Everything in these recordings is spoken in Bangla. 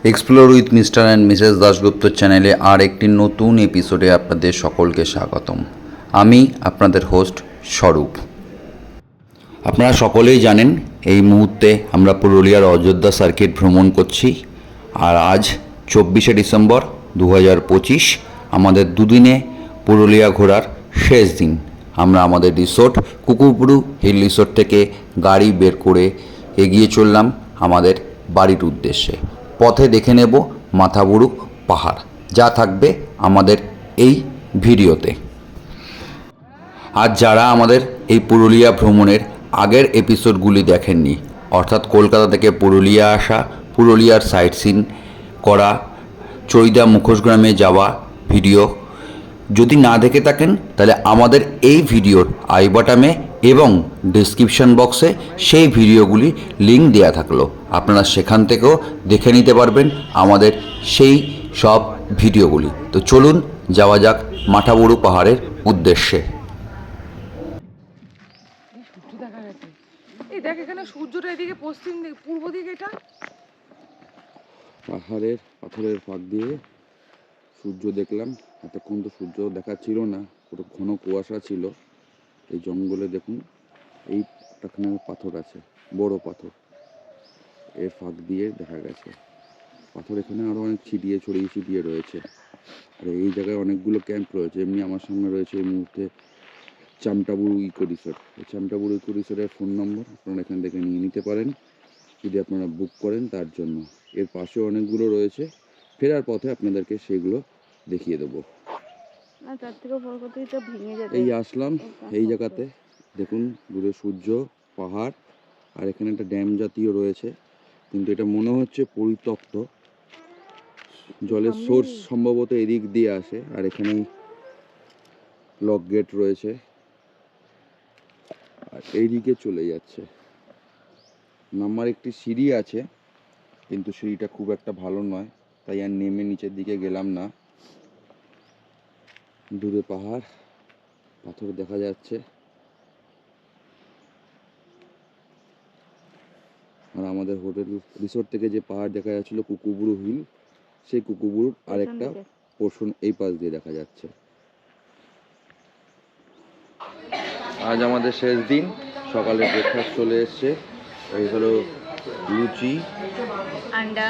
Explore with mister and Mrs Dasgupta চ্যানেলে আর একটি নতুন এপিসোডে আপনাদের সকলকে স্বাগতম। আমি আপনাদের হোস্ট স্বরূপ। আপনারা সকলেই জানেন এই মুহূর্তে আমরা পুরুলিয়ার অযোধ্যা সার্কিট ভ্রমণ করছি। আর আজ 24শে ডিসেম্বর 2025 আমাদের দুদিনে পুরুলিয়া ঘোরার শেষ দিন। আমরা আমাদের রিসোর্ট কুকুরপুরু হিল রিসোর্ট থেকে গাড়ি বের করে এগিয়ে চললাম আমাদের বাড়ির উদ্দেশ্যে। পথে দেখে নেব মাথাবুরু পাহাড়, যা থাকবে আমাদের এই ভিডিওতে। আর যারা আমাদের এই পুরুলিয়া ভ্রমণের আগের এপিসোডগুলি দেখেননি, অর্থাৎ কলকাতা থেকে পুরুলিয়া আসা, পুরুলিয়ার সাইট সিন করা, চৈদা মুখোশগ্রামে যাওয়া ভিডিও যদি না দেখে থাকেন, তাহলে আমাদের এই ভিডিওর আই বাটনে এবং ডিসক্রিপশন বক্সে সেই ভিডিওগুলি লিঙ্ক দেওয়া থাকলো, আপনারা সেখান থেকেও দেখে নিতে পারবেন আমাদের সেই সব ভিডিওগুলি। তো চলুন যাওয়া যাক মাথাবুরু পাহাড়ের উদ্দেশ্যে। দেখ এখানে সূর্যটা এদিকে পশ্চিম দিকে, পূর্ব দিকে, এটা পাথরের ফাঁক দিয়ে সূর্য দেখলাম। এতক্ষণ তো সূর্য দেখাচ্ছিল না, পুরো ঘন কুয়াশা ছিল। এই জঙ্গলে দেখুন এইখানে পাথর আছে, বড় পাথর, এর ফাঁক দিয়ে দেখা গেছে পাথর। এখানে আরো অনেক ছড়িয়ে রয়েছে। আর এই জায়গায় অনেকগুলো ক্যাম্প রয়েছে। এমনি আমার সামনে রয়েছে এই মুহূর্তে চামটাবুরু ইকো রিসোর্ট। এই চামটাবুরু ইকো রিসোর্টের ফোন নম্বর আপনারা এখান থেকে নিয়ে নিতে পারেন যদি আপনারা বুক করেন তার জন্য। এর পাশে অনেকগুলো রয়েছে, ফেরার পথে আপনাদেরকে সেগুলো দেখিয়ে দেবো। এই আসলাম এই জায়গাতে, দেখুন দূরে সূর্য, পাহাড়, আর এখানে একটা ড্যাম জাতীয় রয়েছে, কিন্তু এটা মনে হচ্ছে পরিত্যক্ত। জলের সোর্স সম্ভবত এদিক দিয়ে আসে। আর এখানেই লক গেট রয়েছে, আর এইদিকে চলে যাচ্ছে। নামার একটি সিঁড়ি আছে, কিন্তু সিঁড়িটা খুব একটা ভালো নয়, তাই আর নেমে নিচের দিকে গেলাম না। দূরে পাহাড়, পাথর দেখা যাচ্ছে। আর আমাদের হোটেল রিসোর্ট থেকে যে পাহাড় দেখা যাচ্ছিল কুকুরপুরু হিল, সেই কুকুরপুরুর আরেকটা পোর্শন এই পাশ দিয়ে দেখা যাচ্ছে। আজ আমাদের শেষ দিন, সকালে ব্রেকফাস্ট চলে এসছে। এই হলো লুচি, আন্ডা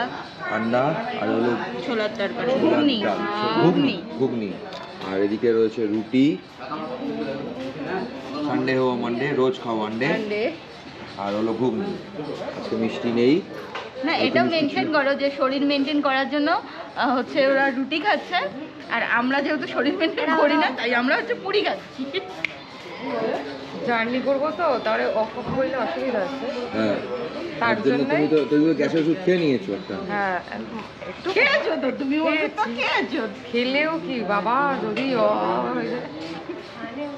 আর হলো ছোলার তরকারি, ঘুগনি। আর এদিকে রয়েছে রুটি। সানডে হো মানডে, রোজ খাও আন্ডে। আর হলো ঘুগনি। আজকে মিষ্টি নেই না, এটা মেনটেন করো যে শরীর মেনটেন করার জন্য হচ্ছে ওরা রুটি খাচ্ছে, আর আমরা যেহেতু শরীর মেনটেন করি না তাই আমরা হচ্ছে পুরি খাচ্ছি। জার্নি করবো তো, তাহলে অফ করলে অসুবিধা আছে। হ্যাঁ, তার জন্য তুমি গ্যাসের ওষুধ খেয়ে নিয়েছো একটা। হ্যাঁ, একটু খেয়েছো তো তুমি, খেয়েছো। খেলেও কি বাবা, যদি হয়ে যায়।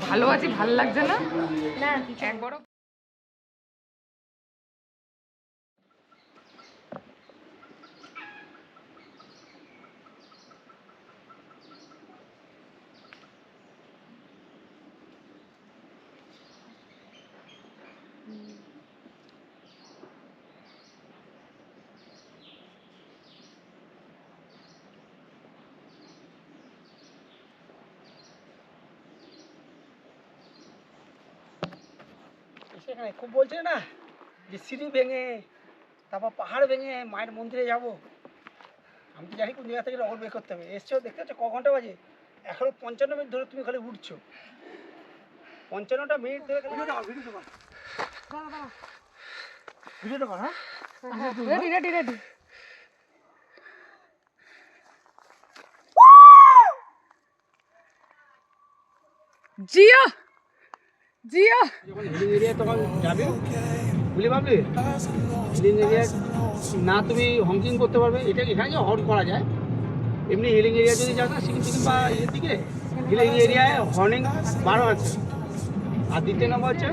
ভালো আছি, ভাল লাগছে না একবারও। সেখানে খুব বলছে না যে সিঁড়ি ভেঙে, তারপর পাহাড় ভেঙে মায়ের মন্দিরে যাব। আমি তো জানি কোন জায়গা থেকে রগর বের করতে হবে। এসছো, দেখতে পাচ্ছ ক ঘন্টা বাজে? এখনো 55 মিনিট ধরে তুমি খালি উঠছো। 55টা মিনিট ধরে ভিডিওটা কর। হ্যাঁ, রেডি। জিয়া যখন হিলিং এরিয়া তখন যাবে, বুঝলি ভাবলি? হিলিং এরিয়া না তুমি হংকিং করতে পারবে। এটা এখানে যে হর্ন করা যায়, এমনি হিলিং এরিয়া যদি যাও না সিকিম বা ইয়ের দিকে, হিলিং এরিয়ায় হর্নিং 12 আছে। আর দ্বিতীয় নম্বর হচ্ছে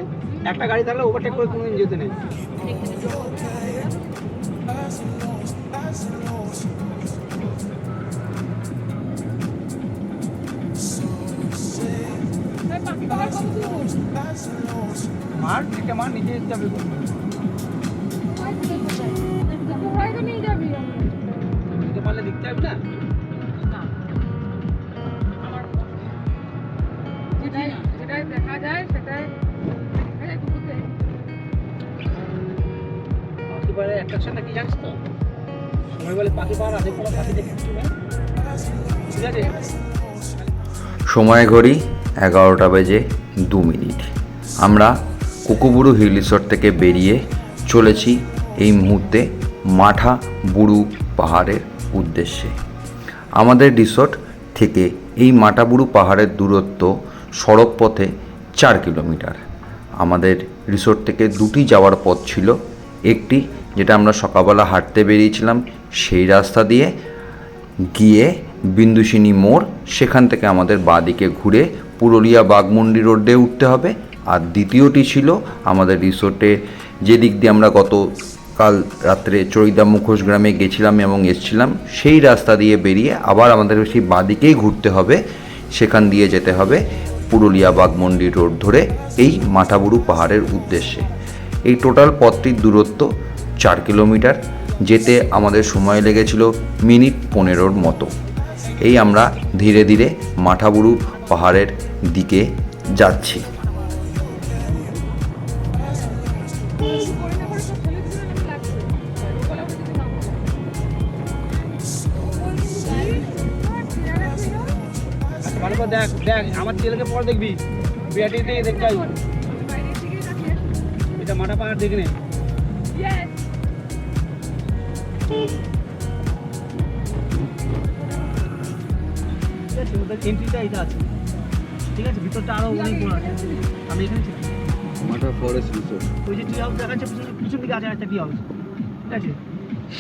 একটা গাড়ি থাকলে ওভারটেক করে কোনোদিন যেতে নেই। মার থেকে মার নিজে যাবে। আমি বলে পাখি পাওয়ার আছে, কোনো পাখি দেখে কিছু নেই, ঠিক আছে। সময় ঘড়ি 11টা বেজে 2 মিনিট। আমরা কুকুবুরু হিল রিসর্ট থেকে বেরিয়ে চলেছি এই মুহূর্তে মাঠা বুড়ু পাহাড়ের উদ্দেশ্যে। আমাদের রিসর্ট থেকে এই মাঠাবুরু পাহাড়ের দূরত্ব সড়ক পথে 4 কিলোমিটার। আমাদের রিসর্ট থেকে দুটি যাওয়ার পথ ছিল, একটি যেটা আমরা সকালবেলা হাঁটতে বেরিয়েছিলাম সেই রাস্তা দিয়ে গিয়ে বিন্দুসিনী মোড়, সেখান থেকে আমাদের বাঁদিকে ঘুরে পুরুলিয়া বাঘমুন্ডি রোডে উঠতে হবে। আর দ্বিতীয়টি ছিল আমাদের রিসোর্টে যে দিক দিয়ে আমরা গতকাল রাত্রে চড়িদা মুখোশ গ্রামে গেছিলাম এবং এসছিলাম, সেই রাস্তা দিয়ে বেরিয়ে আবার আমাদের সেই বাঁদিকেই ঘুরতে হবে, সেখান দিয়ে যেতে হবে পুরুলিয়া বাঘমুন্ডি রোড ধরে এই মাঠাবুরু পাহাড়ের উদ্দেশ্যে। এই টোটাল পথটির দূরত্ব 4 কিলোমিটার। যেতে আমাদের সময় লেগেছিল মিনিট 15 মতো। এই আমরা ধীরে ধীরে মাঠাবুরু পাহাড়ের দিকে যাচ্ছি। ভালো করে দেখ দেখ, আমার ছেলেকে পর দেখবি, বিরাটি থেকে দেখতে যাই, এটা মাঠা পাহাড় দেখে নে। ঠিক আছে, ওদের এন্ট্রিটা এটা আছে, ঠিক আছে, ভিতরটা আরো অনেক বড় আছে। আমি এখানে ছিলাম, মাঠা ফরেস্ট রিসোর্ট। ওই যে ট্রি হাউস দেখাচ্ছে পিছন দিকে আছে একটা ট্রি হাউস, ঠিক আছে,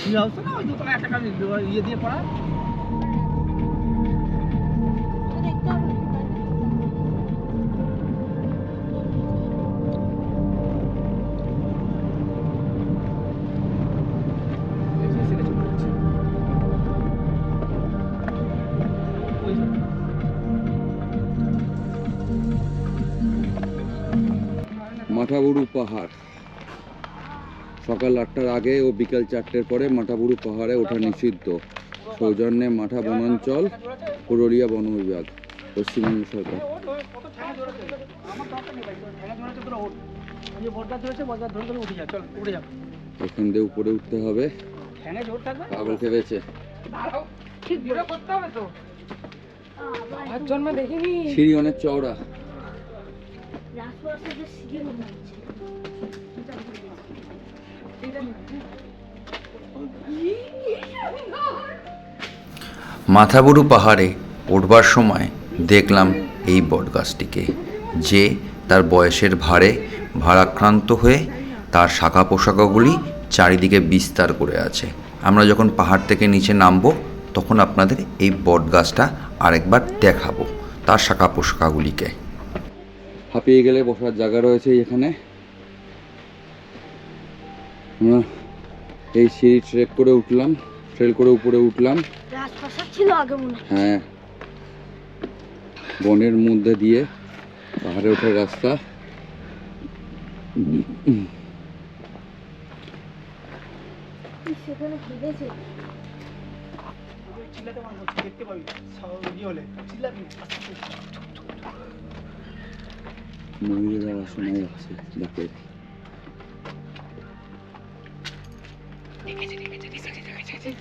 ট্রি হাউস না ওই দোকানে একটা ইয়ে দিয়ে পড়া। মাঠাবুরু পাহাড় সকাল 8টার আগে ও বিকাল 4টের পরে মাঠাবুরু পাহাড়ে ওঠা নিষিদ্ধ। সৌজন্যে মাঠা বনাঞ্চল, পুরুলিয়া বন বিভাগ, পশ্চিমবঙ্গ সরকার। এখান দিয়ে উপরে উঠতে হবে। পাগল খেয়েছে, ঠিক দূরে করতে হবে তো, আর জন্ম দেখিনি। সিঁড়ি অনেক চওড়া। মাথাবুরু পাহাড়ে উঠবার সময় দেখলাম এই বটগাছটিকে, যে তার বয়সের ভারে ভারাক্রান্ত হয়ে তার শাখা পোশাকগুলি চারিদিকে বিস্তার করে আছে। আমরা যখন পাহাড় থেকে নিচে নামবো তখন আপনাদের এই বটগাছটা আরেকবার দেখাবো, তার শাখা পোশাকগুলিকে। হাঁপিয়ে গেলে বসার জায়গা রয়েছে এখানে। আমরা এই সিঁড়ি ট্রেল করে উপরে উঠলাম। হ্যাঁ, বনের মধ্যে দিয়ে পাহাড়ে ওঠার রাস্তা। ময়ূরের আওয়াজ শোনা যাচ্ছে, দেখে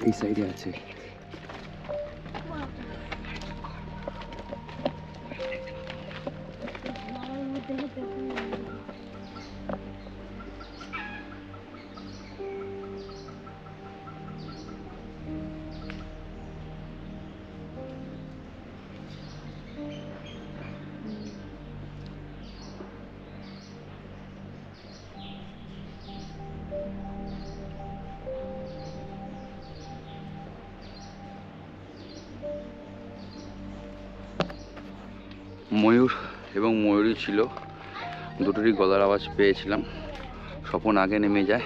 এই সাইডে আছে। ময়ূর এবং ময়ূরী ছিল, দুটোরই গলার আওয়াজ পেয়েছিলাম। স্বপন আগে নেমে যায়,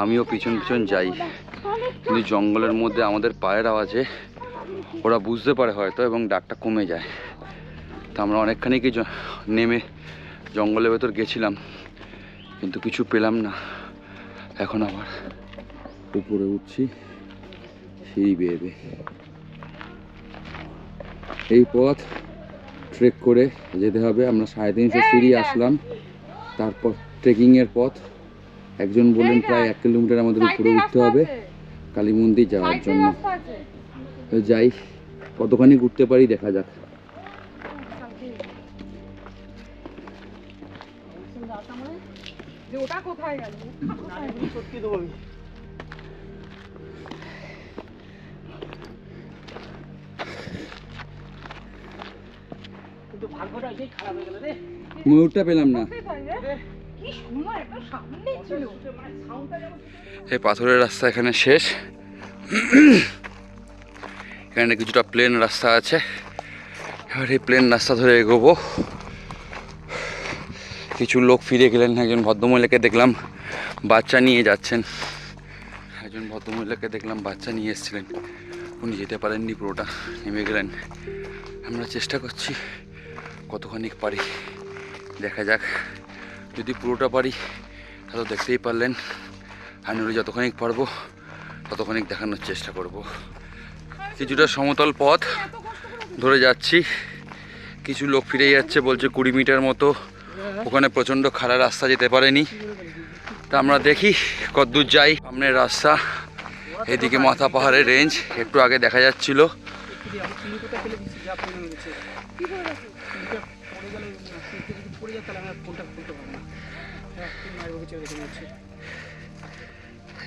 আমিও পিছন পিছন যাই, কিন্তু জঙ্গলের মধ্যে আমাদের পায়ের আওয়াজে ওরা বুঝতে পারে হয়তো এবং ডাকটা কমে যায়। তা আমরা অনেকখানি কি নেমে জঙ্গলের ভেতর গেছিলাম, কিন্তু কিছু পেলাম না। এখন আবার উপরে উঠছি সিঁড়ি বেয়ে বেয়ে। এই পথ ট্রেক করে যেতে হবে। আমরা 350 সিঁড়ি আসলাম, তারপর ট্রেকিংয়ের পথ। একজন বললেন প্রায় 1 কিলোমিটার আমাদের উপরে উঠতে হবে, কালী মন্দির যাওয়ার সাইডে জন্য। রাস্তা আছে। তো যাই, কতখানি ঘুরতে পারি দেখা যাক। যে ওটা কোথায় গেল? সত্যি দেবো আমি। কিন্তু ভাগ্যটা এটাই খারাপ হয়ে গেল রে। ময়ূরটা পেলাম না। কোথায় রে? কি সুন্দর, একদম সামনেই ছিল। মানে সাউন্ডটা যেমন এই পাথরের রাস্তা এখানে শেষ। এখানে কিছুটা প্লেন রাস্তা আছে, এবার এই প্লেন রাস্তা ধরে এগোবো। কিছু লোক ফিরে গেলেন, একজন ভদ্রমহিলাকে দেখলাম বাচ্চা নিয়ে যাচ্ছেন, একজন ভদ্রমহিলাকে দেখলাম বাচ্চা নিয়ে এসেছিলেন, উনি যেতে পারেননি, পুরোটা নেমে গেলেন। আমরা চেষ্টা করছি কতখানি পারি, দেখা যাক। যদি পুরোটা পারি তাহলে দেখতেই পারলেন, আর নইলে যতখানি পারবো ততখানি দেখানোর চেষ্টা করব। কিছুটা সমতল পথ ধরে যাচ্ছি, কিছু লোক ফিরে যাচ্ছে, বলছে 20 মিটার মতো ওখানে প্রচণ্ড খারাপ রাস্তা, যেতে পারেনি। তা আমরা দেখি কতদূর যাই। সামনের রাস্তা, এদিকে মাথা পাহাড়ের রেঞ্জ একটু আগে দেখা যাচ্ছিল।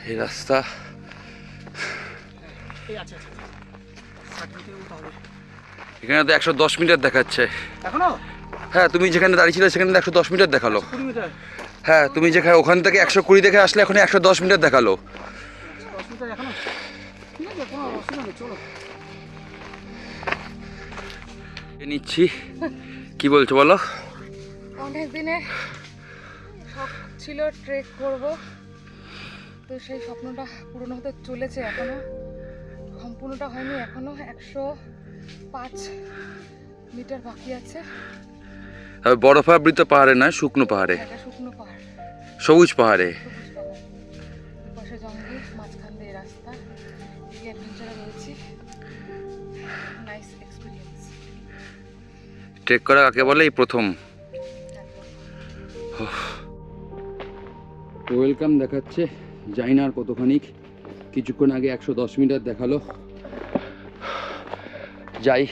এই রাস্তা এখানে তো 110 মিটার দেখাচ্ছে। এখনো হ্যাঁ, তুমি যেখানে দাঁড়িয়েছিলে সেখানে 110 মিটার দেখালো। 20 মিটার। হ্যাঁ, তুমি যেখানে ওখান থেকে 120 দেখে আসলে এখন 110 মিটার দেখালো। 10 মিটার এখনো। ঠিক আছে, কোনো অসুবিধা নেই, চলো। নিচ্ছি, কি বলছো বলো? অনেক দিনে শখ ছিল ট্রেক করব, তো সেই স্বপ্নটা পূরণ হতে চলেছে। এখনো সম্পূর্ণটা হয়নি, এখনো 105 মিটার বাকি আছে। বরফাবৃত পাহাড়ে না, শুকনো পাহাড়ে, একটা শুকনো পাহাড়, সবুজ পাহাড়ে। সবুজ পাহাড়, পাশে জঙ্গল, মাঝখান দিয়ে রাস্তা, এই অ্যাডভেঞ্চারে রয়েছি। Nice experience. ট্রেক করা কাকে বলে, এই প্রথম। ওয়েলকাম দেখাচ্ছে, যাই না আর কতখানি, কিছুক্ষণ আগে 110 মিটার দেখালো। যাই,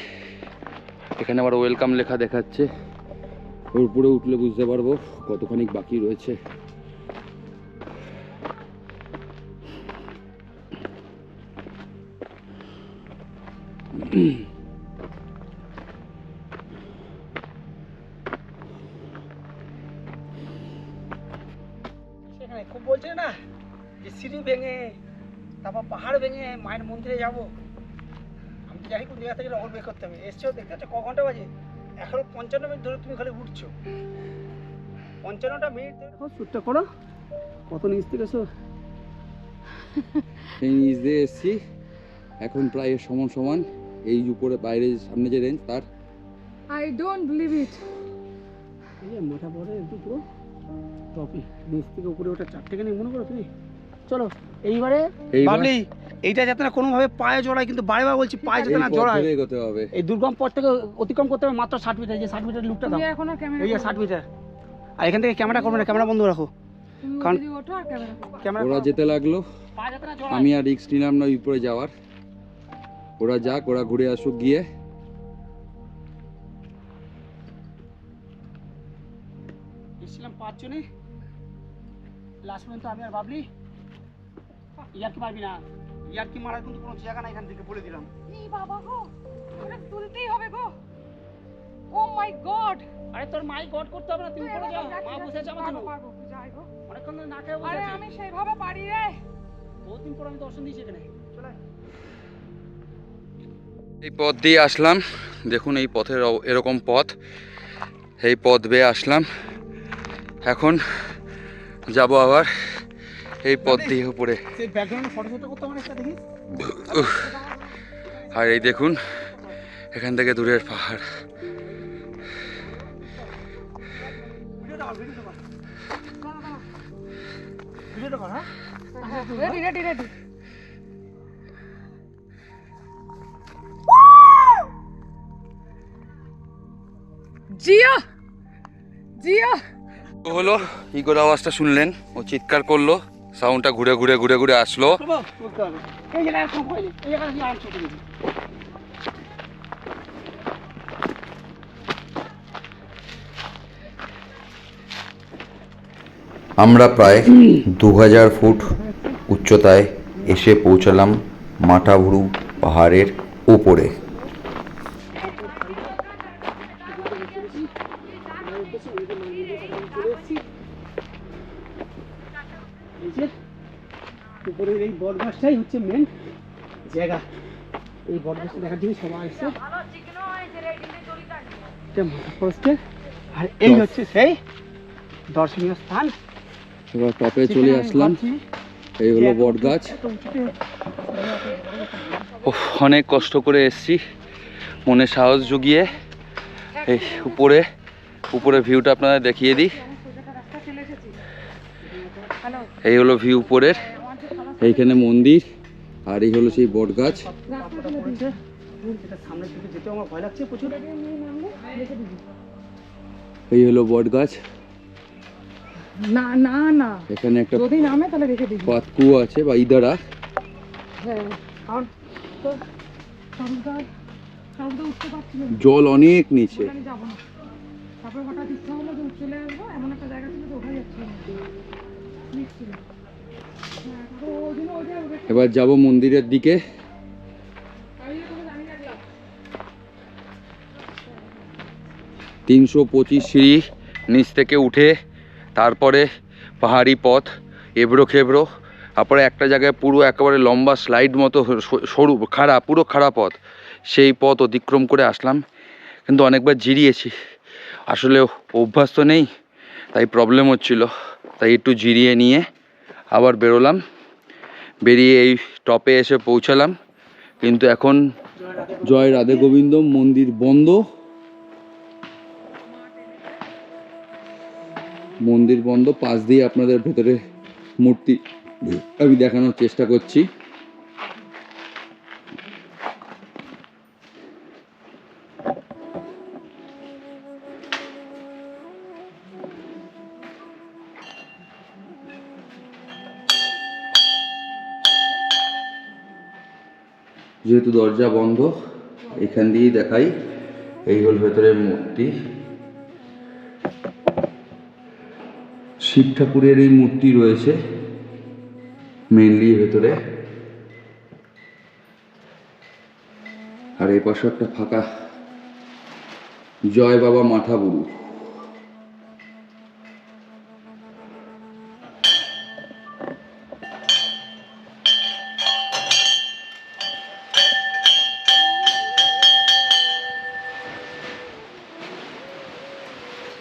এখানে আবার ওয়েলকাম লেখা দেখাচ্ছে, ওর উপরে উঠলে বুঝতে পারবো কতখানি বাকি রয়েছে। সেখানে খুব বলছে না যে সিঁড়ি ভেঙে, তারপর পাহাড় ভেঙে মায়ের মন্দিরে যাব। আমি তো জানি কোন জায়গা থেকে রহর বের করতে হবে। এসছো, দেখতে হচ্ছে ক ঘন্টা বাজে, এখনো 55 মিনিট ধরে তুমি খালি উঠছো। 55টা মিনিট ধরে শ্যুটটা করো। কত নিচ থেকে এসো। এই নিচ দিয়ে এসছি, এখন প্রায় এর সমান সমান এই উপরে বাইরে সামনে যে রেঞ্জ তার। I don't believe it. এই যে মাথা পড়ে একটু পুরো টপি, নিচ থেকে উপরে ওটা 4 থেকে নেই মনে করো তুমি। চলো এইবারে বাবলি, এইটা যাতে না কোনোভাবে পায়ে জড়ায়, কিন্তু বারবার বলছি পায়ে যাতে না জড়ায়। এগোতে হবে। এই দুর্গম পথ থেকে অতিক্রম করতে হবে মাত্র 60 মিটার। যে 60 মিটার লুকটা দাও, তুমি এখনো ক্যামেরা, এই যে 60 মিটার। আর এখান থেকে ক্যামেরা করবে না, ক্যামেরা বন্ধ রাখো। তুমি কারণ ওদিকে ওঠো আর ক্যামেরা করো। ক্যামেরা ওরা যেতে লাগলো, পা যাতে না জড়ায়। আমি আর রিস্ক নিলাম না উপরে যাওয়ার। ওরা যাক, ওরা ঘুরে আসুক গিয়ে। এসেছিলাম 5 জনে, লাস্ট পর্যন্ত আমি আর বাবলি। ইয়ার কি পারবি না, ইয়ার কি মারার কিন্তু কোনো জায়গা না এখান থেকে, বলে দিলাম। এই বাবা গো, ওটা তুলতেই হবে গো। ও মাই গড, আরে তোর মাই গড করতে হবে না, তুমি পড়ে যাও। মা বসে আছে আমার জন্য, পারবো, যাই গো। অনেকক্ষণ ধরে না খেয়ে বসে আরে আছে। আমি সেইভাবে পারি রে। বহুদিন পর আমি দর্শন দিয়েছি এখানে। চলে এই পথ দিয়ে আসলাম, দেখুন এই পথের এরকম পথ, এই পথ বেয়ে আসলাম। এখন যাব আবার এই পথ দিয়ে উপরে। সেই ব্যাকগ্রাউন্ডে ফটোশুটটা করতে আমার একটা দেখি। আর এই দেখুন এখান থেকে দূরের পাহাড়। ভিডিওটা কর, ভিডিওটা কর। হ্যাঁ ready ready ready. Zia Zia হলো ইগোর আওয়াজটা শুনলেন, ও চিৎকার করলো সাউন্ডটা ঘুরে ঘুরে ঘুরে ঘুরে আসলো। করতে হবে। এই জায়গায় সব হয়নি, এই জায়গায় কি আনছো তুমি? আমরা প্রায় 2000 ফুট উচ্চতায় এসে পৌঁছালাম মাঠাভুরু পাহাড়ের ওপরে। উপরের এই বট গাছটাই হচ্ছে মেন জায়গা। এই বট গাছটা দেখার জন্য সবাই আসছে। এটা মাথা ফরেস্টের, আর এই হচ্ছে সেই দর্শনীয় স্থান। এবার টপে চলে আসলাম, এই হলো বট গাছ। অনেক কষ্ট করে এসছি, মনে সাহস জুগিয়ে। এই উপরে ভিউটা আপনাদের দেখিয়ে দিই। এই হলো ভিউ উপরের, এইখানে মন্দির, আর এই হলো সেই বট গাছ। সামনে থেকে যেতে আমার ভয় লাগছে প্রচুর। এই হলো বট গাছ। না না না, এখানে একটা যদি নামে তাহলে রেখে দিবি। পাতকু আছে বা ইদারা। হ্যাঁ, কারণ তো সরুদা উঠতে পারছিল না, জল অনেক নিচে। আমি যাবো না। তারপরে হঠাৎ ইচ্ছা হলো যে চলে আসবো, এমন একটা জায়গা ছিল যে ওখানে যাচ্ছিল না, ঠিক ছিল। হ্যাঁ, তারপর ওই দিন ওই জায়গায় এবার যাব মন্দিরের দিকে। 325 সিঁড়ি নিচ থেকে উঠে, তারপরে পাহাড়ি পথ এবড়ো খেবড়ো, তারপরে একটা জায়গায় পুরো একেবারে লম্বা স্লাইড মতো সরু পুরো খাড়া পথ, সেই পথ অতিক্রম করে আসলাম। কিন্তু অনেকবার জিরিয়েছি, আসলে অভ্যাস তো নেই, তাই প্রবলেম হচ্ছিল, তাই একটু জিরিয়ে নিয়ে আবার বেরোলাম। বেরিয়ে এই টপে এসে পৌঁছালাম, কিন্তু এখন জয় রাধে গোবিন্দ মন্দির বন্ধ। মন্দির বন্ধ, পাশ দিয়ে আপনাদের ভেতরে মূর্তি আমি দেখানোর চেষ্টা করছি। যেহেতু দরজা বন্ধ, এখান দিয়েই দেখাই। এই হল ভেতরের মূর্তি, শিব ঠাকুরের এই মূর্তি রয়েছে মেনলি ভেতরে। আর এই পাশে একটা ফাঁকা জয় বাবা মাঠাবুরু।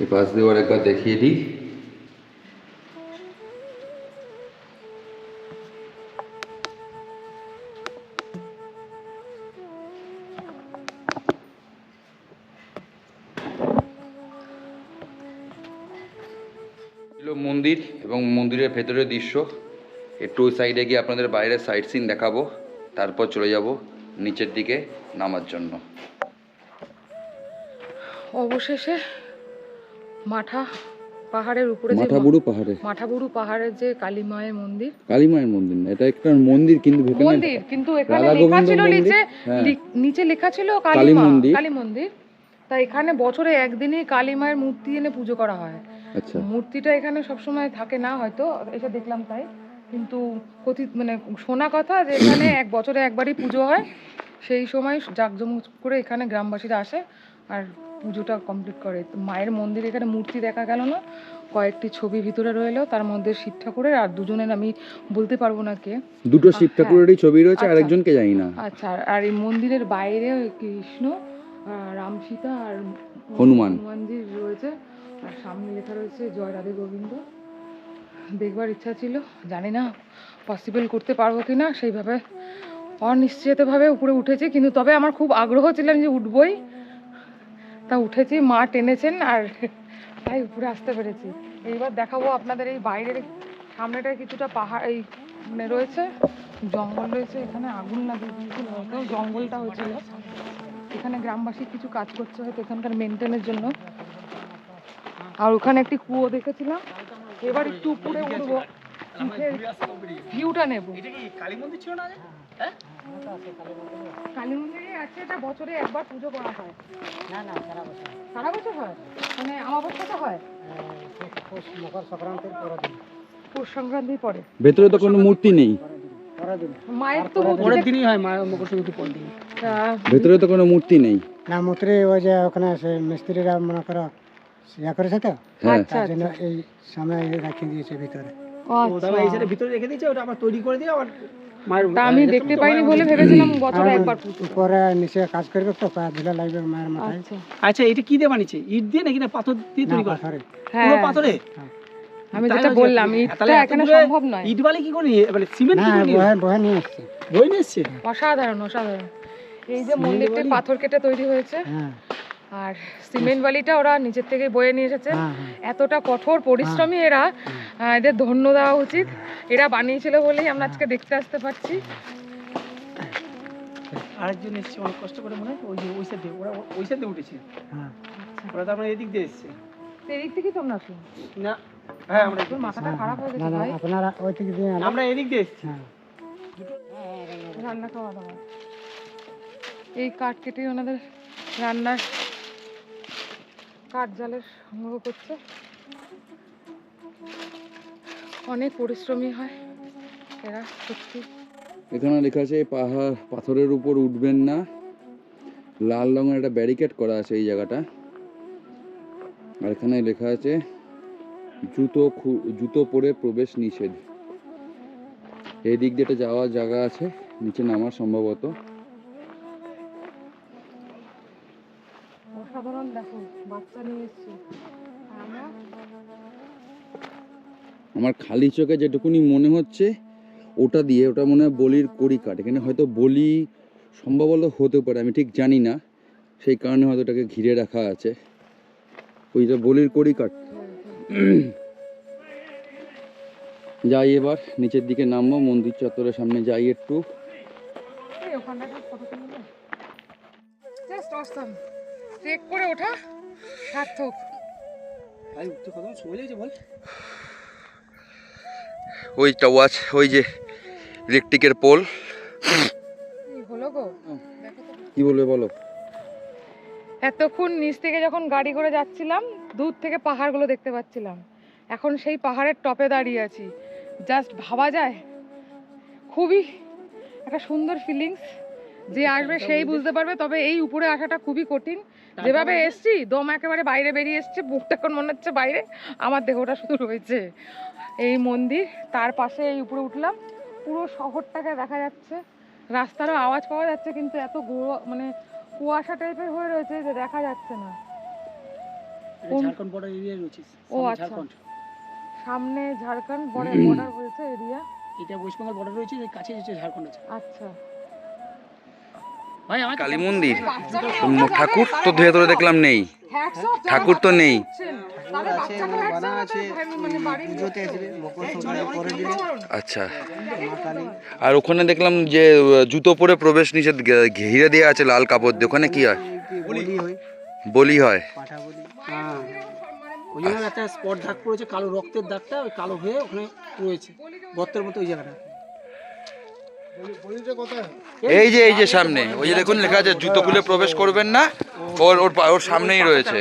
এই পাশ দিয়ে একবার দেখিয়ে দিই। মন্দির এবং মন্দিরের ভেতরের দৃশ্য। একটু ওই সাইডে গিয়ে আপনাদের বাইরের সাইড সিন দেখাবো, তারপর চলে যাব নিচের দিকে নামার জন্য। অবশেষে মাঠা পাহাড়ের উপরে যে মাঠাবুরু পাহাড়ের যে কালী মায়ের মন্দির, কালী মায়ের মন্দির না, এটা একটা মন্দির, কিন্তু কিন্তু এখানে লেখা ছিল নিচে লেখা ছিল কালী মন্দির। তাই এখানে বছরে একদিনই কালী মায়ের মূর্তি এনে পুজো করা হয়। আচ্ছা, মূর্তিটা এখানে সবসময় থাকে না, হয়তো এটা দেখলাম তাই, কিন্তু মানে শোনা কথা যে এখানে এক বছরে একবারই পুজো হয়। সেই সময় জাঁকজমক করে এখানে গ্রামবাসীরা আসে আর পুজোটা কমপ্লিট করে। তো মায়ের মন্দির, এখানে মূর্তি দেখা গেল না, কয়েকটি ছবি ভিতরে রইলো, তার মধ্যে শিব ঠাকুরের আর দুজনের আমি বলতে পারবো না কে, দুটো শিব ঠাকুরেরই ছবি রয়েছে, আরেকজনকে জানি না। আচ্ছা, আর এই মন্দিরের বাইরে কৃষ্ণ, রাম সীতা আর হনুমানজি রয়েছে, আর সামনে লেখা রয়েছে জয় রাধে গোবিন্দ। দেখবার ইচ্ছা ছিল, জানি না পসিবল করতে পারবো কি না, সেইভাবে অনিশ্চিতভাবে উপরে উঠেছি, কিন্তু তবে আমার খুব আগ্রহ ছিলাম যে উঠবই, তা উঠেছি, মা টেনেছেন আর তাই উপরে আসতে পেরেছি। এইবার দেখাবো আপনাদের এই বাইরের সামনেটায় কিছুটা পাহাড়, এই মানে রয়েছে জঙ্গল রয়েছে, এখানে আগুন লাগিয়ে দিয়েছিল, হয়তো জঙ্গলটা হয়েছিল, এখানে গ্রামবাসী কিছু কাজ করছে হয়তো এখানকার মেনটেনের জন্য। আর ওখানে একটি কুয়ো দেখেছিলাম। এবার একটু উপরে উঠবো, ভিউটা নেব। এটা কি কালী মন্দির ছিল না? হ্যাঁ, কালী মন্দিরে আছে, এটা বছরে একবার পুজো করা হয়। না সারা বছর হয়, মানে অমাবস্যাটা হয় মকর সংক্রান্তির পরের দিন। পৌষ সংক্রান্তির পরে। ভেতরে তো কোনো মূর্তি নেই, মায়ের তো পরের দিনই হয়, মকর সংক্রান্তির পরের দিন। ভেতরে তো কোনো মূর্তি নেই। না, মূর্তি ওই যে ওখানে সে মিস্ত্রিরা মনে করো ইয়া করেছে তো, হ্যাঁ আচ্ছা তার জন্য এই সামনে রাখিয়ে দিয়েছে ভিতরে। আচ্ছা। এই সাইডে ভিতরে রেখে দিয়েছে, ওটা আবার তৈরি করে দিয়ে আবার মায়ের তা আমি দেখতে পাইনি বলে ভেবেছিলাম বছরে একবার পুজো। উপরে নিচে কাজ করবে তো, পা ধুলা লাগবে মায়ের মাথায়। আচ্ছা আচ্ছা, এটা কি দিয়ে বানিয়েছে? ইট দিয়ে নাকি না পাথর দিয়ে তৈরি করা? হ্যাঁ, পুরো পাথরে? আমি যেটা বললাম ইটটা এখানে সম্ভব নয়। ইট বালি কি করে মানে সিমেন্ট কি করে বয়ে নিয়ে এসেছে? বয়ে নিয়ে এসেছে? অসাধারণ অসাধারণ। এই যে মন্দিরটা পাথর কেটে তৈরি হয়েছে, হ্যাঁ আর সিমেন্ট বালিটা ওরা নিচের থেকে বয়ে নিয়ে এসেছে। হ্যাঁ হ্যাঁ। এতটা কঠোর পরিশ্রমী এরা, এদের ধন্য দেওয়া উচিত। এরা বানিয়েছিল বলেই আমরা আজকে দেখতে আসতে পারছি। আরেকজন এসেছে অনেক কষ্ট করে, মনে হয় ওই যে ওই সাইডে, ওরা ওই সাইডে উঠেছে। হ্যাঁ, ওরা তো আমরা এদিক দিয়ে এসেছে। এদিক থেকে তোমরা আসো না, হ্যাঁ আমরা তোর মাথাটা খারাপ হয়ে গেছে ভাই। আপনারা ওই দিক দিয়ে, আমরা এদিক দিয়ে এসেছি। রান্না খাওয়া দাওয়া, এই কাঠ কেটে ওনাদের রান্নার কাঠ জালের সংগ্রহ করছে। অনেক পরিশ্রমী হয় এরা সত্যি। এখানে লেখা আছে পাহাড় পাথরের উপর উঠবেন না, লাল রঙের একটা ব্যারিকেড করা আছে এই জায়গাটা। আর এখানে লেখা আছে জুতো পরে প্রবেশ নিষেধ। এই দিক দিয়ে একটা যাওয়ার জায়গা আছে, নিচে নামার সম্ভবত। অসাধারণ, দেখো বাচ্চা নিয়ে এসছে। আমরা আমার খালি চোখে যেটুকুনি মনে হচ্ছে ওটা দিয়ে, ওটা মনে হয় বলির কড়ি কাঠ। এখানে হয়তো বলি সম্ভবত হতে পারে, আমি ঠিক জানি না, সেই কারণে হয়তো ওটাকে ঘিরে রাখা আছে। ওইটা বলির কড়ি কাঠ। যাই এবার নিচের দিকে নামবো, মন্দির চত্বরের সামনে যাই একটু। এই ওখানটা একটা ফটো তুলবে, জাস্ট অসাম। ট্রেক করে ওঠা সার্থক। ভাই উঠতে কত সময় লেগেছে বল? ওইটা ওয়াচ, ওই যে ইলেকট্রিকের পোল। এই হলো গো, দেখো তো। কি বলবে বলো? এতক্ষণ নিচ থেকে যখন গাড়ি করে যাচ্ছিলাম, দূর থেকে পাহাড়গুলো দেখতে পাচ্ছিলাম। এখন সেই পাহাড়ের টপে দাঁড়িয়ে আছি। জাস্ট ভাবা যায়, খুবই একটা সুন্দর ফিলিংস। যে আসবে সেই বুঝতে পারবে। তবে এই উপরে আসাটা খুবই কঠিন। যেভাবে এসছি, দম একেবারে বাইরে বেরিয়ে এসছে, বুকটা এখন মনে হচ্ছে বাইরে, আমার দেহটা শুধু রয়েছে। এই মন্দির, তার পাশে এই উপরে উঠলাম, পুরো শহরটাকে দেখা যাচ্ছে। রাস্তারও আওয়াজ পাওয়া যাচ্ছে, কিন্তু এত মানে কুয়াশা টাইপের হয়ে রয়েছে যে দেখা যাচ্ছে না। ঝাড়খণ্ড বর্ডার এরিয়া রয়েছে। ও আচ্ছা, সামনে ঝাড়খণ্ড বর্ডার রয়েছে এরিয়া। এটা ওয়েস্ট বেঙ্গল বর্ডার রয়েছে, এর কাছে হচ্ছে ঝাড়খণ্ড আছে। আচ্ছা, ভাই আমার কালী মন্দির, ঠাকুর তো ধুয়ে ধরে দেখলাম নেই, ঠাকুর তো নেই। আচ্ছা, আর ওখানে দেখলাম যে জুতো পরে প্রবেশ নিষেধ ঘিরে দেওয়া আছে লাল কাপড় দিয়ে। ওখানে কি হয়? বলি হয়। ওই জন্য একটা স্পট দাগ পড়েছে, কালো রক্তের দাগটা ওই কালো হয়ে ওখানে রয়েছে গর্তের মতো ওই জায়গাটা। এই যে সামনে ওই যে দেখুন লেখা আছে জুতো খুলে প্রবেশ করবেন না, ওর সামনেই রয়েছে।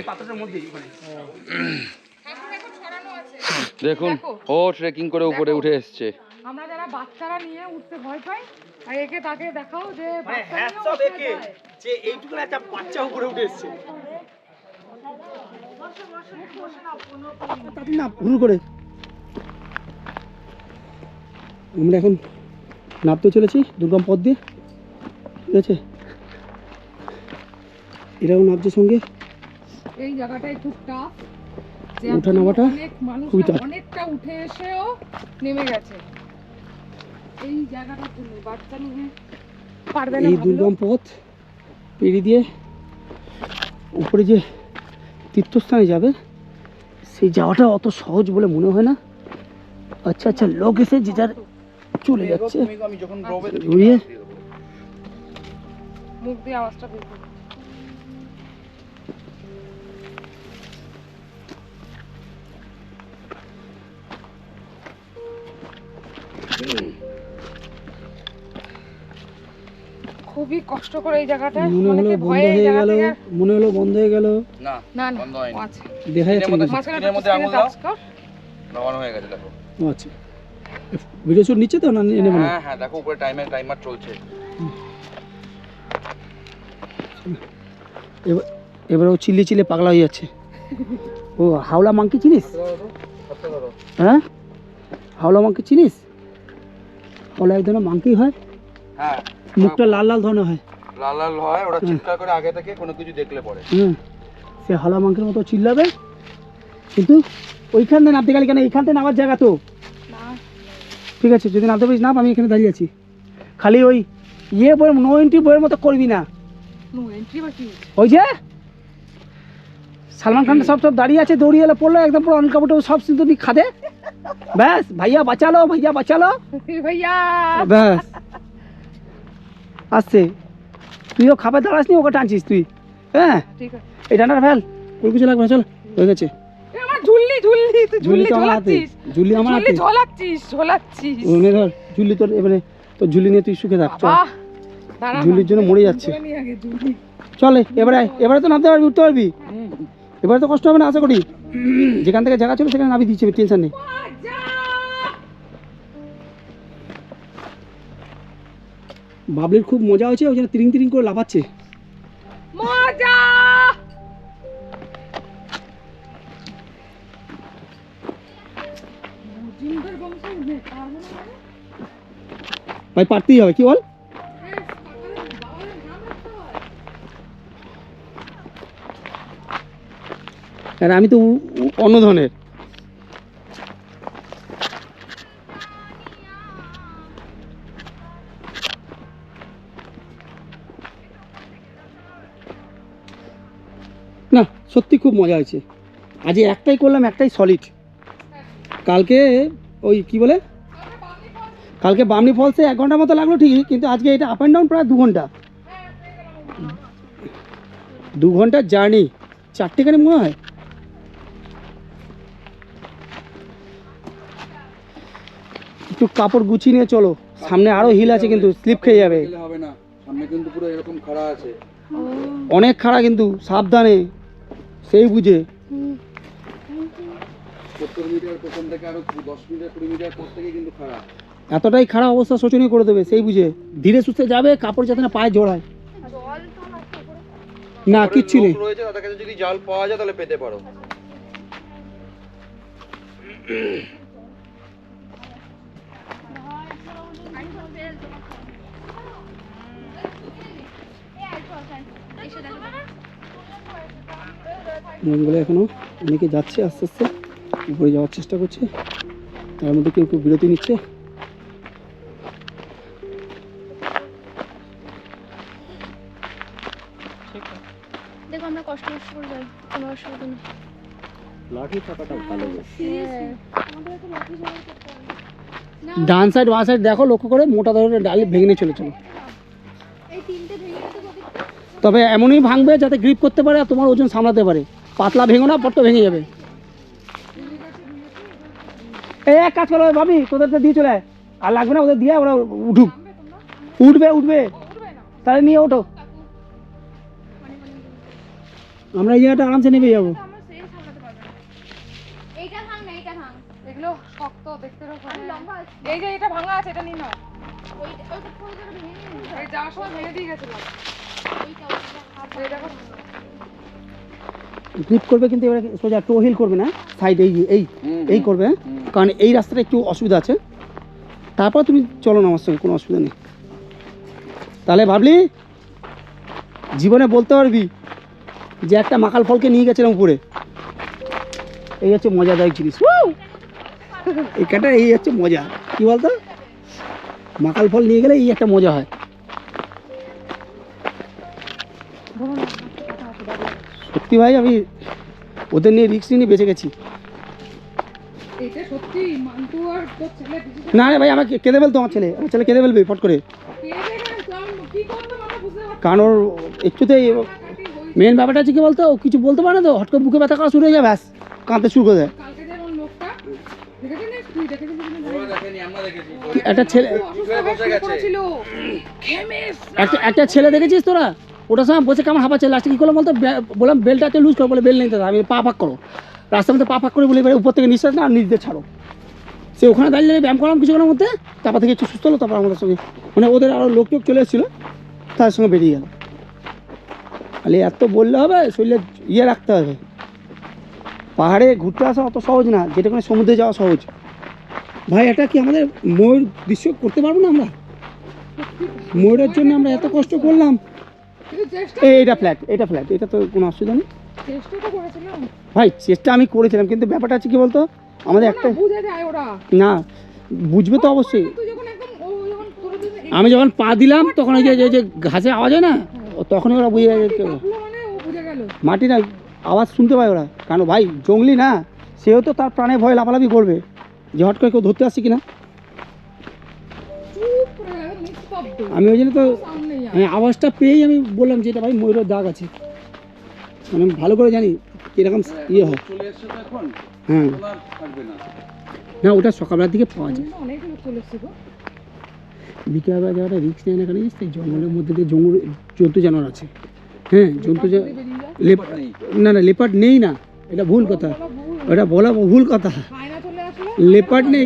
দেখুন ও ট্রেকিং করে উপরে উঠে এসছে। আমরা যারা বাচ্চারা নিয়ে উঠতে ভয় পাই, আর একে তাকে দেখাও যে যে এইটুকু একটা বাচ্চা উপরে উঠে এসছে। না ভুল করে আমরা এখন নামতে চলেছি দুর্গম পথ দিয়ে, ঠিক আছে? এরাও নামছে সঙ্গে। এই জায়গাটা একটু টাফ, উঠা নামাটা অনেক মানুষ খুবই tough। অনেকটা উঠে এসেও নেমে গেছে। এই জায়গাটা তুমি বাচ্চা নিয়ে পারবে না। এই দুর্গম পথ পেরিয়ে দিয়ে উপরে যে তীর্থস্থানে যাবে, সেই যাওয়াটা অত সহজ বলে মনে হয় না। আচ্ছা আচ্ছা, লোক এসে যে যার চলে যাচ্ছে, ঘুরিয়ে মুখ দিয়ে আওয়াজটা বের করো। খুবই কষ্ট করে এই জায়গাটা, মনে হলো অনেকে বন্ধ ভয়ে এই হয়ে জায়গা গেল, থেকে মনে হলো বন্ধ হয়ে গেল। না না না বন্ধ হয়নি। ও আছে দেখা যাচ্ছে না কিছু। মাঝখানে স্ক্রিনের মধ্যে আঙুল দাও। touch কর। অন হয়ে গেছে দেখো। ও আচ্ছা, ভিডিও শুট নিচ্ছে তো না নেবে না? হ্যাঁ হ্যাঁ দেখো উপরে টাইমার চলছে। এবার ও চিল্লি চিল্লি পাগলা হয়ে যাচ্ছে। ও হাওলা মাংকি চিনিস? হ্যাঁ, হাওলা মাংকি চিনিস? হাওলা এক ধরনের মাংকি হয়, হ্যাঁ মুখটা লাল লাল ধরনের হয়। লাল লাল হয়, ওরা চিৎকার করে আগে থেকে কোনো কিছু দেখলে পরে। হ্যাঁ, সে হাওলা মাংকির মতো চিল্লাবে, কিন্তু ওইখান থেকে নামতে গেলে কেন, এইখান থেকে নামার জায়গা তো। না ঠিক আছে, যদি নামতে পারিস নাম, আমি এখানে দাঁড়িয়ে আছি। খালি ওই বইয়ের নো এন্ট্রি বইয়ের মতো করবি না। নো এন্ট্রি বা কি হচ্ছে? ওই যে সালমান খান সব দাঁড়িয়ে আছে, দৌড়িয়ে এলে পড়লো একদম পুরো অনকাপড় সব কিন্তু খাদে, ব্যাস ভাইয়া বাঁচালো, ভাইয়া বাঁচালো, ভাইয়া ব্যাস আসছে। তুইও খাবার দাঁড়াস নি, ওকে টানছিস তুই। হ্যাঁ, ঠিক আছে। এই ডানার ফেল, ওই কিছু লাগবে না, চল হয়ে গেছে। এ আমার ঝুল্লি ঝুল্লি, তুই ঝুলি ঝুল্লি তো আমার হাতে, ঝোলাচ্ছিস, ঝুলি আমার হাতে। ঝোলাচ্ছিস ঝোলাচ্ছিস। ওনে ধর ঝুলি তোর, এবারে তোর ঝুলি নিয়ে তুই সুখে থাক। চল, বাহ, দাঁড়া ঝুলির জন্য মরে যাচ্ছে। ঝুলি আগে ঝুলি। চল এবারে তো নামতে পারবি, উঠতে পারবি, এবারে তো কষ্ট হবে না আশা করি। যেখান থেকে জায়গা ছিল সেখানে নামিয়ে দিচ্ছি, টেনশন নেই। বাবলির খুব মজা হয়েছে, ওই জন্য তিরিং তিরিং করে লাফাচ্ছে। মজা ভাই পারতেই হবে, কি বল? আর আমি তো অন্য ধরনের। না সত্যি খুব মজা হয়েছে। আজ একটাই করলাম, একটাই সলিড। কালকে ওই কি বলে, কালকে বামনি ফলসে 1 ঘন্টার মতো লাগলো ঠিকই, কিন্তু আজকে এটা আপ অ্যান্ড ডাউন প্রায় 2 ঘন্টা, 2 ঘন্টার জার্নি, 4টে গাড়ি মনে হয়। একটু কাপড় গুছিয়ে নিয়ে চলো, সামনে আরো হিল আছে কিন্তু স্লিপ খেয়ে যাবে। গেলে হবে না, সামনে কিন্তু পুরো এরকম খাড়া আছে, অনেক খাড়া কিন্তু, সাবধানে, সেই বুঝে। 70 মিটার প্রথম থেকে আরো 10 মিটার 20 মিটার পর থেকে কিন্তু খাড়া। এতটাই খারাপ অবস্থা শোচনীয় করে দেবে, সেই বুঝে ধীরে সুস্থে যাবে, কাপড় যাতে না পায়ে জড়ায়। না কিচ্ছু নেই। লোক রয়েছে, তাদের কাছে যদি জাল পাওয়া যায় তাহলে পেতে পারো। মনগুলো এখনো অনেকে যাচ্ছে, আস্তে আস্তে উপরে যাওয়ার চেষ্টা করছে, তার মধ্যে কেউ কেউ বিরতি নিচ্ছে। দেখো আমরা কষ্ট করে যাই, কোনো অসুবিধা নেই। ডান সাইড বাঁ সাইড দেখো, লক্ষ্য করে মোটা ধরনের ডাল ভেঙে নিয়ে চলে চলো। তবে এমনই ভাঙবে যাতে গ্রিপ করতে পারে আর তোমার ওজন সামলাতে পারে। পাতলা ভেঙো না, পট্ট ভেঙে যাবে। এই এক কাজ করো ভাবি, তোদের তো দিয়ে চলে আয়। আর লাগবে না, ওদের দিয়ে ওরা উঠুক। উঠবে তাহলে নিয়ে ওঠো, আমরা এই জায়গাটা আরামসে নেমে যাবো। এইটা ভাঙ না, এইটা ভাঙ। এগুলো শক্ত দেখতে এই যে এটা ভাঙা আছে, এটা নিয়ে নাও। এই যাওয়ার সময় ভেঙে দিয়ে গেছিলাম। এই দেখো গ্রিপ করবে কিন্তু এবারে সোজা টো হিল করবে না, সাইড এই করবে, কারণ এই রাস্তাটা একটু অসুবিধা আছে। তারপর তুমি চলো না আমার সঙ্গে, কোনো অসুবিধা নেই। তাহলে ভাবলি জীবনে বলতে পারবি যে একটা মাকাল ফলকে নিয়ে গেছিলাম উপরে। এই হচ্ছে মজাদায়ক জিনিস, এখানটা এই হচ্ছে মজা। কি বলতো, মাকাল ফল নিয়ে গেলে এই একটা মজা হয়। সত্যি ভাই, আমি ওদের নিয়ে রিস্ক নিয়ে বেঁচে গেছি। এটা সত্যি মান্তু আর তোর ছেলে না রে ভাই, আমাকে কেঁদে ফেলতো, আমার ছেলে কেঁদে ফেলবে ফট করে, কি করতে মানে বুঝতে পারছি কারণ ওর একটুতেই মেন ব্যাপারটা হচ্ছে কি বলতো, ও কিছু বলতে পারে না তো, হট করে বুকে ব্যথা করা শুরু হয়ে যায়, ব্যাস কাঁদতে শুরু করে দেয়। কালকে যেমন লোকটা দেখেছিস, তুই দেখেছিস ওরা দেখে একটা ছেলে একটা ছেলে দেখেছিস তোরা? ওটার সময় বসে কেমন হাঁপাচ্ছে, লাস্টে কী করলো বলতো, বললাম বেলটা একটা লুজ করো, বলে বেল নিতে আমি পা ফাঁক করো, রাস্তার মধ্যে পা ফাঁক করে বলে এবারে উপর থেকে নিঃশ্বাস না আর নিচ দিয়ে ছাড়ো। সে ওখানে দাঁড়িয়ে ব্যায়াম করলাম কিছুক্ষণের মধ্যে, তারপর থেকে একটু সুস্থ হলো, তারপর আমাদের সঙ্গে মানে ওদের আরও লোক টোক চলে এসেছিলো, তার সঙ্গে বেরিয়ে গেল। তাহলে এত বললে হবে, শরীরে ইয়ে রাখতে হবে। পাহাড়ে ঘুরতে আসা অত সহজ না, যেটা কোনো সমুদ্রে যাওয়া সহজ। ভাই এটা কি আমাদের ময়ূর দৃশ্য করতে পারবো না আমরা? ময়ূরের জন্য আমরা এত কষ্ট করলাম। এটা ফ্ল্যাট, এটা তো কোনো অসুবিধা নেই ভাই, চেষ্টা আমি করেছিলাম, কিন্তু ব্যাপারটা আছে কি বলতো, আমাদের একটা না বুঝবে তো অবশ্যই। আমি যখন পা দিলাম তখন ওই যে ঘাসে আওয়াজ হয় না, তখনই ওরা বুঝে যায় মাটি না আওয়াজ শুনতে পায় ওরা। কেন ভাই জঙ্গলি না, সেও তো তার প্রাণে ভয় লাফালাফি করবে যে হট করে কেউ ধরতে আসছে কিনা। আমি ওই জন্য তো আওয়াজটা পেয়েই আমি বললাম যে এটা ভাই ময়ূরের দাগ আছে, মানে আমি ভালো করে জানি কিরকম ইয়ে হয়। হ্যাঁ না, ওটা সকালবেলার দিকে পাওয়া যায়, বিকেলবেলা যাওয়াটা রিস্ক নেয় না, কেন জানিস? জঙ্গলের মধ্যে দিয়ে জন্তু জানোয়ার আছে। হ্যাঁ জন্তু না না লেপার্ড নেই না, এটা ভুল কথা, ওটা বলা ভুল কথা। লেপার্ড নেই,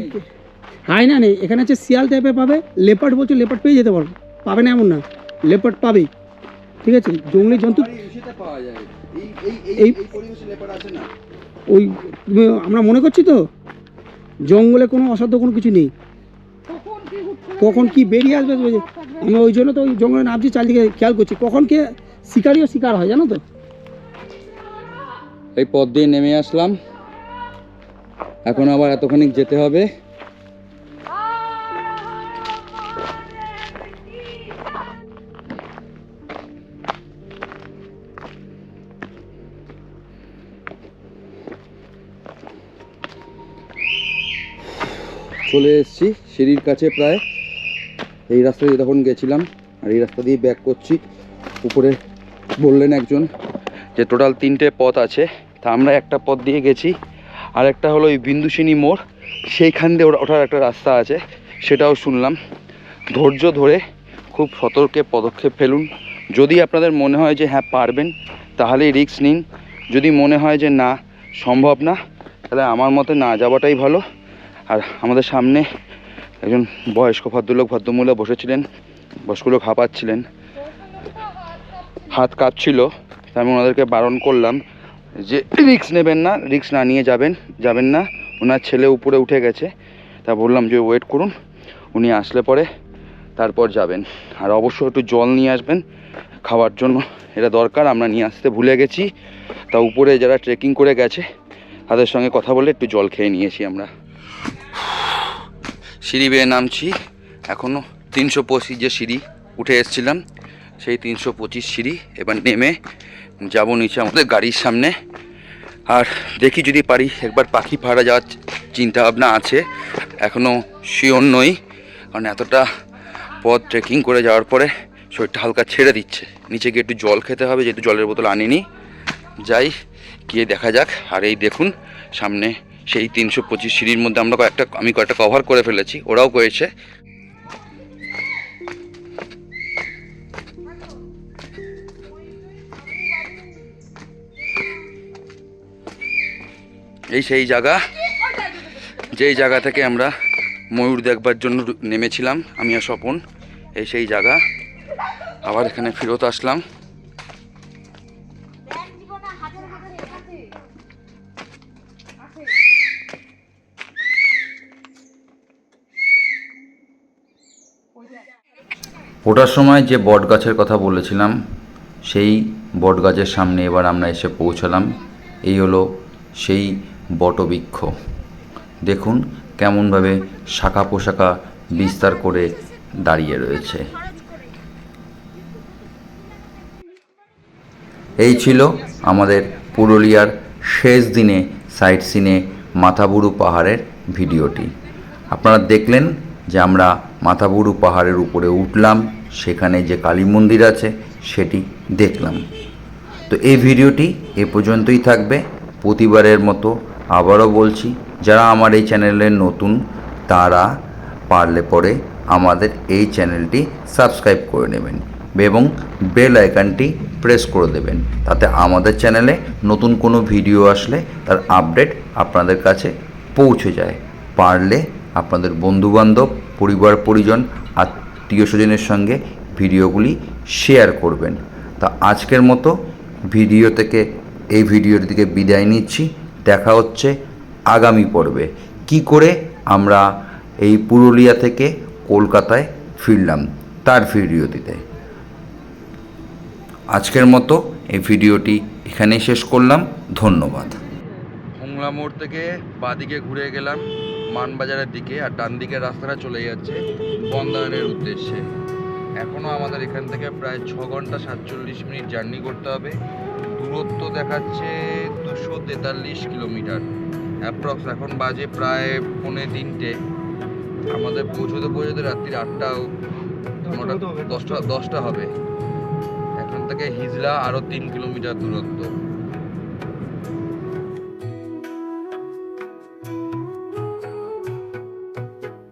হায়না নেই, এখানে হচ্ছে শিয়াল টাইপের পাবে। লেপার্ড বলছো, লেপার্ড পেয়ে যেতে পারো, পাবে না এমন না, লেপার্ড পাবেই, ঠিক আছে। জঙ্গলি জন্তু এই ওই আমরা মনে করছি তো জঙ্গলে কোনো অসাধ্য কোনো কিছু নেই, কখন কি বেরিয়ে আসবে। আমি ওই জন্য তো ওই জঙ্গলে নামছি, চারদিকে খেয়াল করছি কখন কে শিকারিও শিকার হয়, জানো তো। এই পথ দিয়ে নেমে আসলাম, এখন আবার এতখানি যেতে হবে। চলে এসেছি সিঁড়ির কাছে প্রায়। এই রাস্তা দিয়ে তখন গেছিলাম আর এই রাস্তা দিয়ে ব্যাক করছি। উপরে বললেন একজন যে টোটাল 3টে পথ আছে, তা আমরা একটা পথ দিয়ে গেছি, আর একটা হলো ওই বিন্দুসিনী মোড়, সেইখান দিয়ে ওঠার একটা রাস্তা আছে, সেটাও শুনলাম। ধৈর্য ধরে খুব সতর্কে পদক্ষেপ ফেলুন। যদি আপনাদের মনে হয় যে হ্যাঁ পারবেন, তাহলেই রিস্ক নিন। যদি মনে হয় যে না সম্ভব না, তাহলে আমার মতে না যাওয়াটাই ভালো। আর আমাদের সামনে একজন বয়স্ক ভদ্রমহিলা বসেছিলেন, বয়স্ক লোক হাঁপাচ্ছিলেন, হাত কাঁপছিল। তাই আমি ওনাদেরকে বারণ করলাম যে রিস্ক নেবেন না, রিস্ক না নিয়ে যাবেন না। ওনার ছেলে উপরে উঠে গেছে, তা বললাম যে ওয়েট করুন, উনি আসলে পরে তারপর যাবেন। আর অবশ্যই একটু জল নিয়ে আসবেন খাওয়ার জন্য, এটা দরকার। আমরা নিয়ে আসতে ভুলে গেছি, তা উপরে যারা ট্রেকিং করে গেছে তাদের সঙ্গে কথা বলে একটু জল খেয়ে নিয়েছি আমরা। সিঁড়ি বেয়ে নামছি, এখনও 325 যে সিঁড়ি উঠে এসেছিলাম, সেই 325 সিঁড়ি এবার নেমে যাব নিচে আমাদের গাড়ির সামনে। আর দেখি যদি পারি একবার পাখি পাহাড়ে যাওয়ার চিন্তা ভাবনা আছে, এখনও শিওর নই, কারণ এতটা পথ ট্রেকিং করে যাওয়ার পরে শরীরটা হালকা ছেড়ে দিচ্ছে। নিচে গিয়ে একটু জল খেতে হবে, যেহেতু জলের বোতল আনিনি। যাই গিয়ে দেখা যাক। আর এই দেখুন সামনে সেই 325 সিঁড়ির মধ্যে আমরা আমি কয়েকটা কভার করে ফেলেছি, ওরাও করেছে। এই সেই জায়গা, যেই জায়গা থেকে আমরা ময়ূর দেখবার জন্য নেমেছিলাম আমি আর স্বপন। এই সেই জায়গা, আবার এখানে ফেরত আসলাম। ওঠার সময় যে বট গাছের কথা বলেছিলাম, সেই বট গাছের সামনে এবার আমরা এসে পৌঁছালাম। এই হলো সেই বটবৃক্ষ। দেখুন কেমনভাবে শাখা পোশাখা বিস্তার করে দাঁড়িয়ে রয়েছে। এই ছিল আমাদের পুরুলিয়ার শেষ দিনে সাইট সিনে মাথাবুরু পাহাড়ের ভিডিওটি। আপনারা দেখলেন যে আমরা মাথাবুরু পাহাড়ের উপরে উঠলাম, সেখানে যে কালী মন্দির আছে সেটি দেখলাম। তো এই ভিডিওটি এ পর্যন্তই থাকবে। প্রতিবারের মতো আবারও বলছি, যারা আমার এই চ্যানেলে নতুন তারা পারলে পরে আমাদের এই চ্যানেলটি সাবস্ক্রাইব করে নেবেন এবং বেল আইকনটি প্রেস করে দেবেন, তাতে আমাদের চ্যানেলে নতুন কোনো ভিডিও আসলে তার আপডেট আপনাদের কাছে পৌঁছে যায়। পারলে আপনাদের বন্ধুবান্ধব, পরিবার পরিজন, আত্মীয় স্বজনের সঙ্গে ভিডিওগুলি শেয়ার করবেন। তা আজকের মতো এই ভিডিওর দিকে বিদায় নিচ্ছি। দেখা হচ্ছে আগামী পর্বে কি করে আমরা এই পুরুলিয়া থেকে কলকাতায় ফিরলাম তার ভিডিও দিতে। আজকের মতো এই ভিডিওটি এখানেই শেষ করলাম। ধন্যবাদ। হুংলা মোড় থেকে বাঁদিকে ঘুরে গেলাম মানবাজারের দিকে, আর ডান দিকের রাস্তাটা চলে যাচ্ছে বন্দায়নের উদ্দেশ্যে। এখনও আমাদের এখান থেকে প্রায় 6 ঘন্টা 47 মিনিট জার্নি করতে হবে। দূরত্ব দেখাচ্ছে 243 কিলোমিটার অ্যাপ্রক্স। এখন বাজে প্রায় 2:45। আমাদের পৌঁছতে রাত্রির 8টা 10টা হবে। এখান থেকে হিজলা আরও 3 কিলোমিটার দূরত্ব।